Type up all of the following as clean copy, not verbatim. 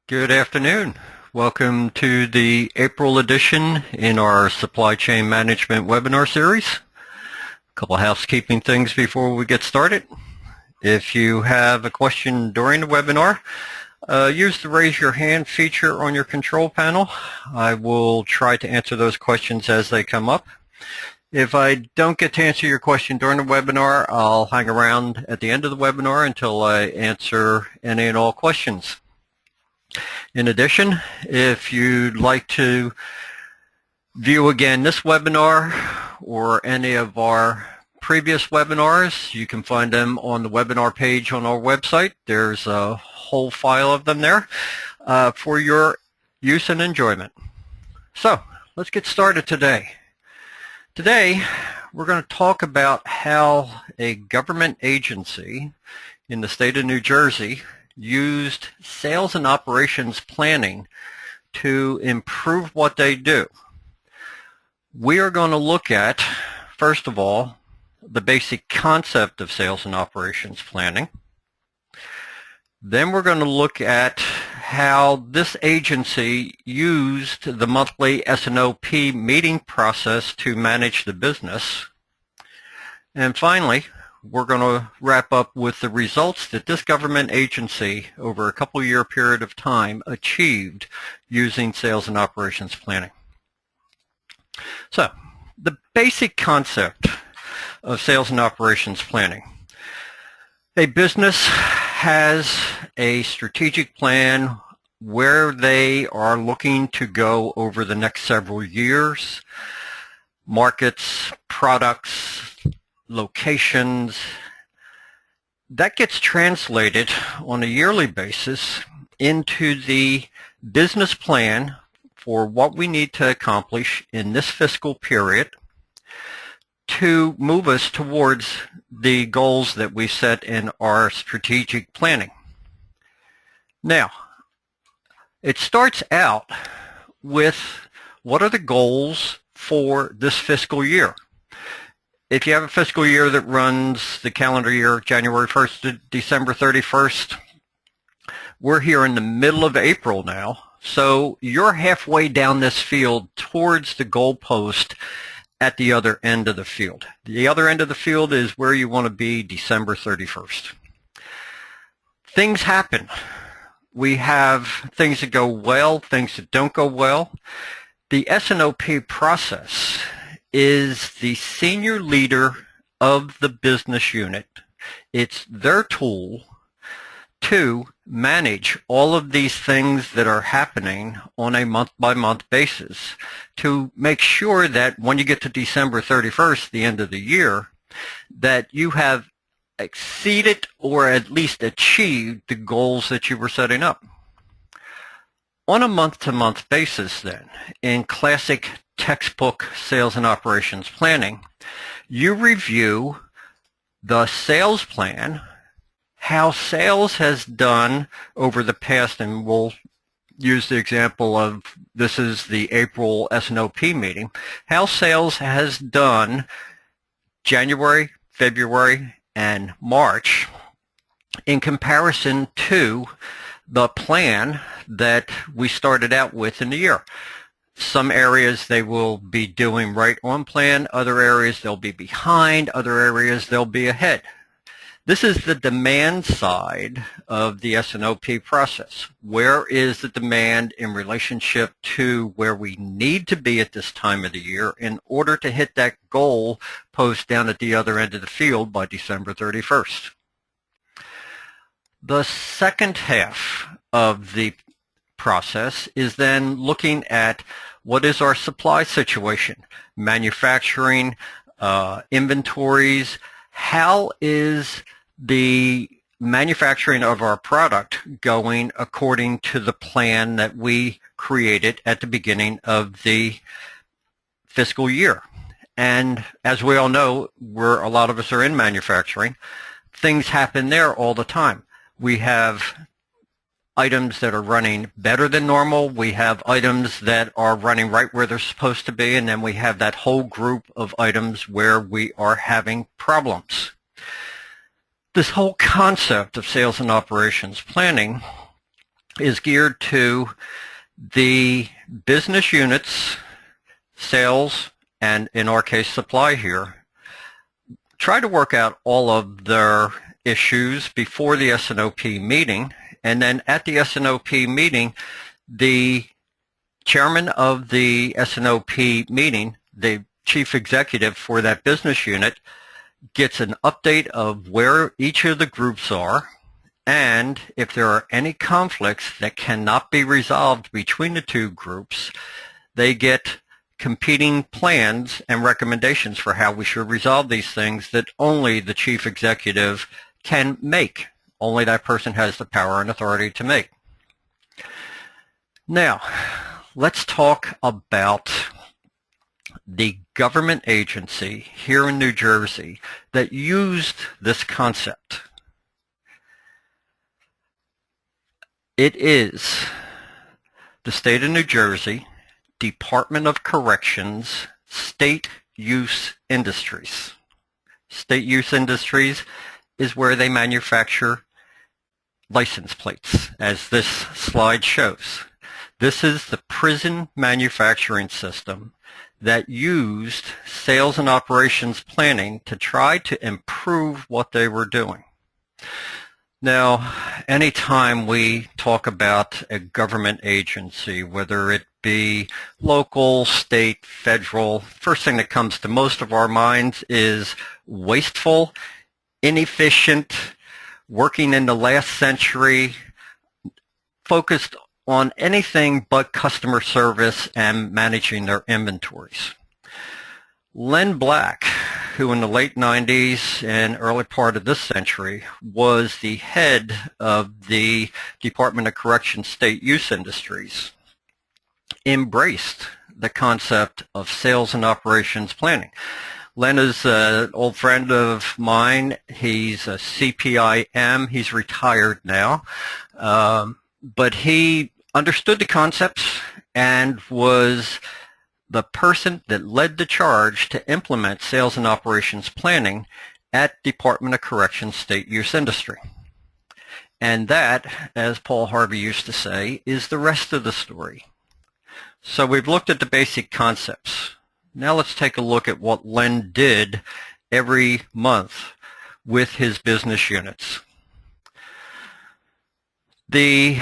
Good afternoon. Welcome to the April edition in our Supply Chain Management webinar series. A couple of housekeeping things before we get started. If you have a question during the webinar, use the raise your hand feature on your control panel. I will try to answer those questions as they come up. If I don't get to answer your question during the webinar, I'll hang around at the end of the webinar until I answer any and all questions. In addition, if you'd like to view again this webinar or any of our previous webinars, you can find them on the webinar page on our website. There's a whole file of them there for your use and enjoyment. So let's get started today. Today, we're going to talk about how a government agency in the state of New Jersey used sales and operations planning to improve what they do. We are going to look at, first of all, the basic concept of sales and operations planning. Then we're going to look at how this agency used the monthly S&OP meeting process to manage the business. And finally, we're going to wrap up with the results that this government agency over a couple-year period of time achieved using sales and operations planning. So, the basic concept of sales and operations planning. A business has a strategic plan where they are looking to go over the next several years. Markets, products, locations. That gets translated on a yearly basis into the business plan for what we need to accomplish in this fiscal period to move us towards the goals that we set in our strategic planning. Now, it starts out with what are the goals for this fiscal year. If you have a fiscal year that runs the calendar year January 1st to December 31st, we're here in the middle of April now, so you're halfway down this field towards the goalpost at the other end of the field. The other end of the field is where you want to be December 31st. Things happen. We have things that go well, things that don't go well. The S&OP process is the senior leader of the business unit. It's their tool to manage all of these things that are happening on a month-by-month basis to make sure that when you get to December 31st, the end of the year, that you have exceeded or at least achieved the goals that you were setting up. On a month-to-month basis then, in classic textbook sales and operations planning, you review the sales plan, how sales has done over the past, and we'll use the example of this is the April S&OP meeting, how sales has done January, February, and March in comparison to the plan that we started out with in the year. Some areas they will be doing right on plan, other areas they'll be behind, other areas they'll be ahead. This is the demand side of the S&OP process. Where is the demand in relationship to where we need to be at this time of the year in order to hit that goal post down at the other end of the field by December 31st? The second half of the process is then looking at what is our supply situation, manufacturing, inventories. How is the manufacturing of our product going according to the plan that we created at the beginning of the fiscal year? And as we all know, a lot of us are in manufacturing. Things happen there all the time. We have items that are running better than normal. We have items that are running right where they're supposed to be, and then we have that whole group of items where we are having problems. This whole concept of sales and operations planning is geared to the business units, sales, and in our case supply here. Try to work out all of their issues before the S&OP meeting, and then at the S&OP meeting, the chairman of the S&OP meeting, the chief executive for that business unit, gets an update of where each of the groups are, and if there are any conflicts that cannot be resolved between the two groups, they get competing plans and recommendations for how we should resolve these things that only the chief executive can make. Only that person has the power and authority to make. Now, let's talk about the government agency here in New Jersey that used this concept. It is the state of New Jersey Department of Corrections State Use Industries. State Use Industries is where they manufacture license plates, as this slide shows. This is the prison manufacturing system that used sales and operations planning to try to improve what they were doing. Now, anytime we talk about a government agency, whether it be local, state, federal, first thing that comes to most of our minds is wasteful, inefficient, working in the last century, focused on anything but customer service and managing their inventories. Len Black, who in the late 90s and early part of this century was the head of the Department of Corrections State Use Industries, embraced the concept of sales and operations planning. Len is an old friend of mine. He's a CPIM. He's retired now. But he understood the concepts and was the person that led the charge to implement sales and operations planning at Department of Corrections State Use Industry. And that, as Paul Harvey used to say, is the rest of the story. So we've looked at the basic concepts. Now let's take a look at what Len did every month with his business units. The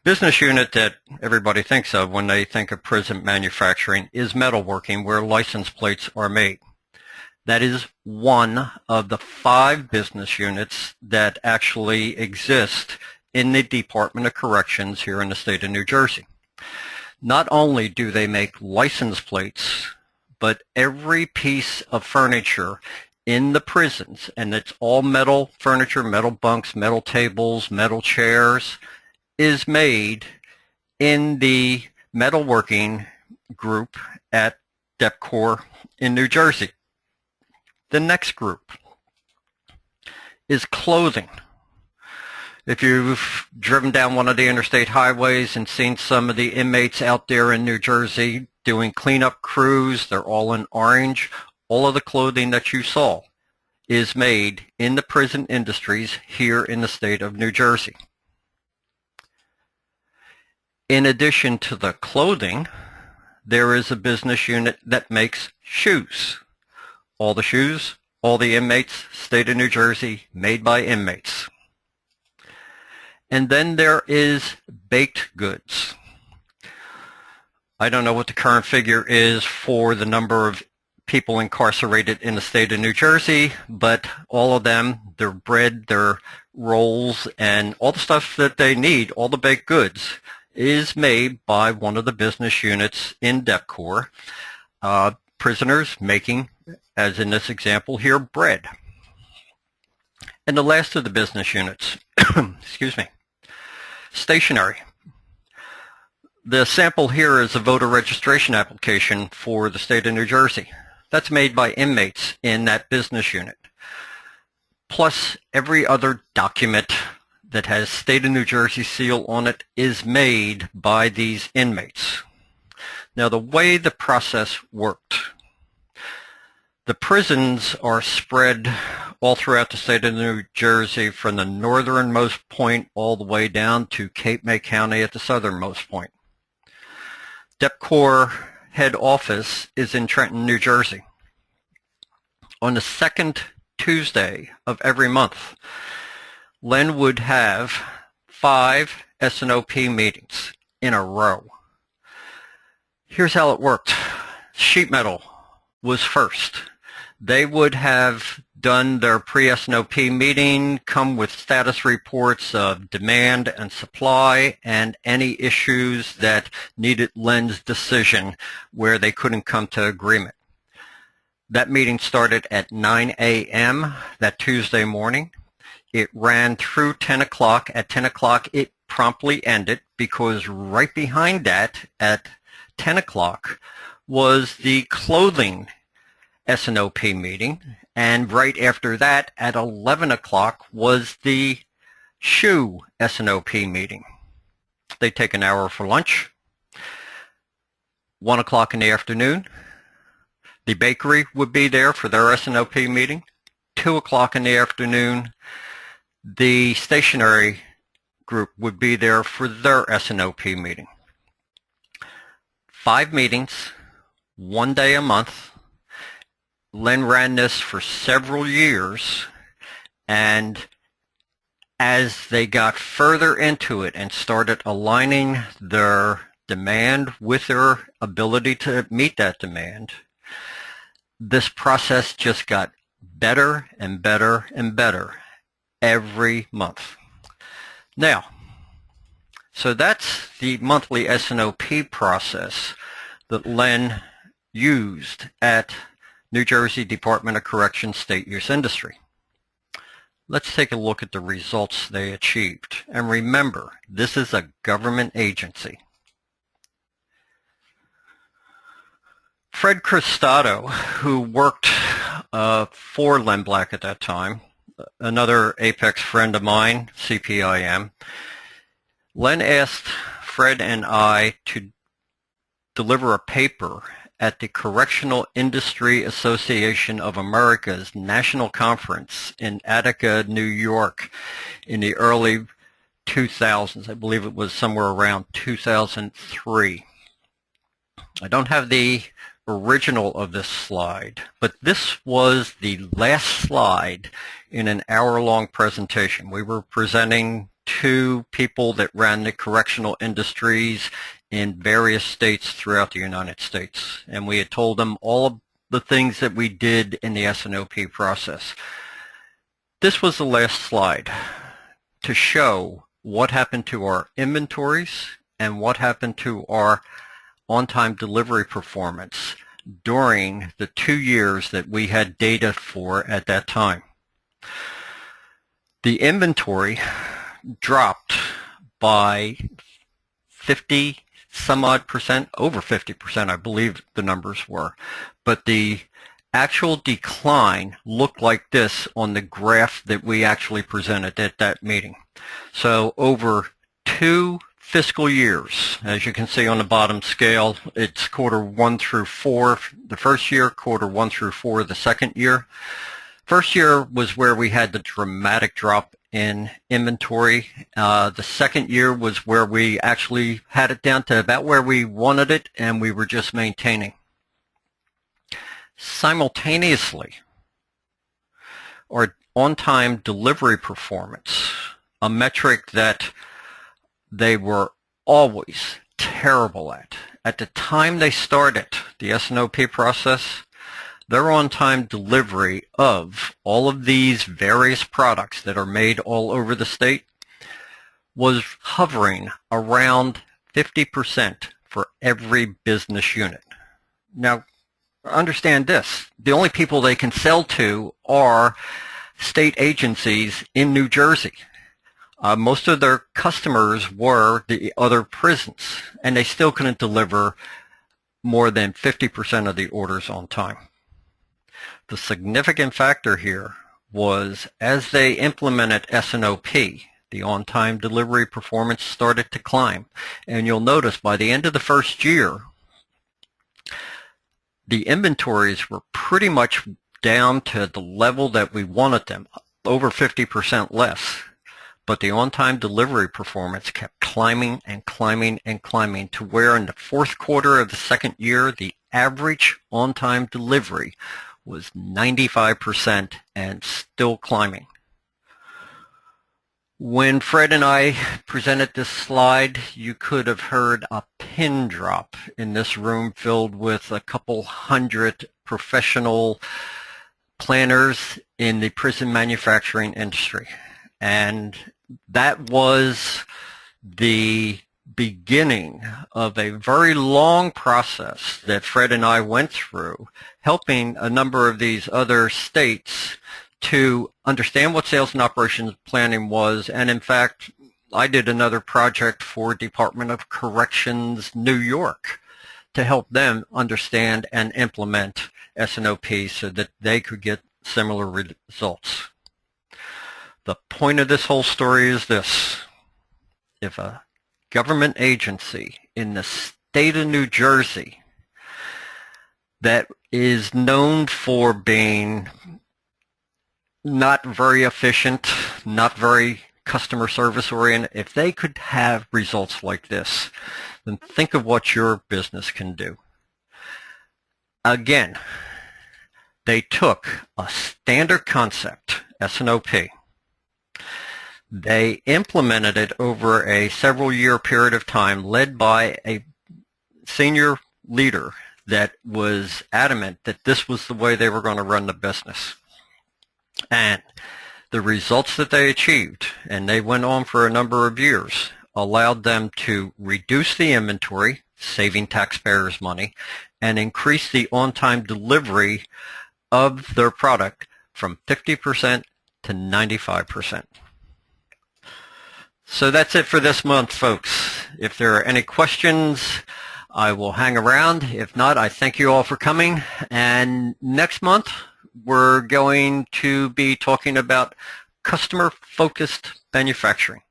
business unit that everybody thinks of when they think of prison manufacturing is metalworking, where license plates are made. That is one of the 5 business units that actually exist in the Department of Corrections here in the state of New Jersey. Not only do they make license plates, but every piece of furniture in the prisons, and it's all metal furniture, metal bunks, metal tables, metal chairs, is made in the metalworking group at DEPCOR in New Jersey. The next group is clothing. If you've driven down one of the interstate highways and seen some of the inmates out there in New Jersey doing cleanup crews, they're all in orange. All of the clothing that you saw is made in the prison industries here in the state of New Jersey. In addition to the clothing, there is a business unit that makes shoes. All the shoes, all the inmates, state of New Jersey, made by inmates. And then there is baked goods. I don't know what the current figure is for the number of people incarcerated in the state of New Jersey, but all of them, their bread, their rolls, and all the stuff that they need, all the baked goods, is made by one of the business units in DEPCOR. Prisoners making, as in this example here, bread. And the last of the business units, excuse me, stationery. The sample here is a voter registration application for the state of New Jersey. That's made by inmates in that business unit. Plus every other document that has state of New Jersey seal on it is made by these inmates. Now the way the process worked, The prisons are spread all throughout the state of New Jersey from the northernmost point all the way down to Cape May County at the southernmost point. DEPCOR head office is in Trenton, New Jersey. On the second Tuesday of every month, Len would have 5 S&OP meetings in a row. Here's how it worked. Sheet metal was first. They would have done their pre-S&OP meeting, come with status reports of demand and supply and any issues that needed Len's decision where they couldn't come to agreement. That meeting started at 9 a.m. that Tuesday morning. It ran through 10 o'clock. At 10 o'clock, it promptly ended because right behind that at 10 o'clock was the clothing S&OP meeting, and right after that at 11 o'clock was the shoe S&OP meeting. They take an hour for lunch. 1 o'clock in the afternoon, the bakery would be there for their S&OP meeting. 2 o'clock in the afternoon, the stationery group would be there for their S&OP meeting. 5 meetings, 1 day a month. Len ran this for several years, and as they got further into it and started aligning their demand with their ability to meet that demand, this process just got better and better and better every month. Now, so that's the monthly S&OP process that Len used at New Jersey Department of Corrections State Use Industry. Let's take a look at the results they achieved. And remember, this is a government agency. Fred Cristato, who worked for Len Black at that time, another Apex friend of mine, CPIM, Len asked Fred and I to deliver a paper at the Correctional Industry Association of America's National Conference in Attica, New York in the early 2000s. I believe it was somewhere around 2003. I don't have the original of this slide, but this was the last slide in an hour-long presentation. We were presenting to people that ran the correctional industries in various states throughout the United States. And we had told them all of the things that we did in the S&OP process. This was the last slide to show what happened to our inventories and what happened to our on-time delivery performance during the 2 years that we had data for at that time. The inventory dropped by 50 some odd percent, over 50%, I believe the numbers were. But the actual decline looked like this on the graph that we actually presented at that meeting. So over 2 fiscal years, as you can see on the bottom scale, it's quarter 1 through 4 the first year, quarter 1 through 4 the second year. First year was where we had the dramatic drop in inventory. The second year was where we actually had it down to about where we wanted it, and we were just maintaining. Simultaneously, our on-time delivery performance, a metric that they were always terrible at the time they started the S&OP process, their on-time delivery of all of these various products that are made all over the state was hovering around 50% for every business unit. Now, understand this. The only people they can sell to are state agencies in New Jersey. Most of their customers were the other prisons, and they still couldn't deliver more than 50% of the orders on time. The significant factor here was as they implemented S&OP, the on-time delivery performance started to climb. And you'll notice by the end of the first year, the inventories were pretty much down to the level that we wanted them, over 50% less. But the on-time delivery performance kept climbing and climbing and climbing to where in the fourth quarter of the second year, the average on-time delivery was 95% and still climbing. When Fred and I presented this slide, you could have heard a pin drop in this room filled with a couple hundred professional planners in the prison manufacturing industry. And that was the beginning of a very long process that Fred and I went through, helping a number of these other states to understand what sales and operations planning was. And in fact, I did another project for Department of Corrections New York to help them understand and implement S&OP so that they could get similar results. The point of this whole story is this: if a government agency in the state of New Jersey that is known for being not very efficient, not very customer service oriented, if they could have results like this, then think of what your business can do. Again, they took a standard concept, S&OP. They implemented it over a several-year period of time, led by a senior leader that was adamant that this was the way they were going to run the business. And the results that they achieved, and they went on for a number of years, allowed them to reduce the inventory, saving taxpayers money, and increase the on-time delivery of their product from 50% to 95%. So that's it for this month, folks. If there are any questions, I will hang around. If not, I thank you all for coming. And next month, we're going to be talking about customer-focused manufacturing.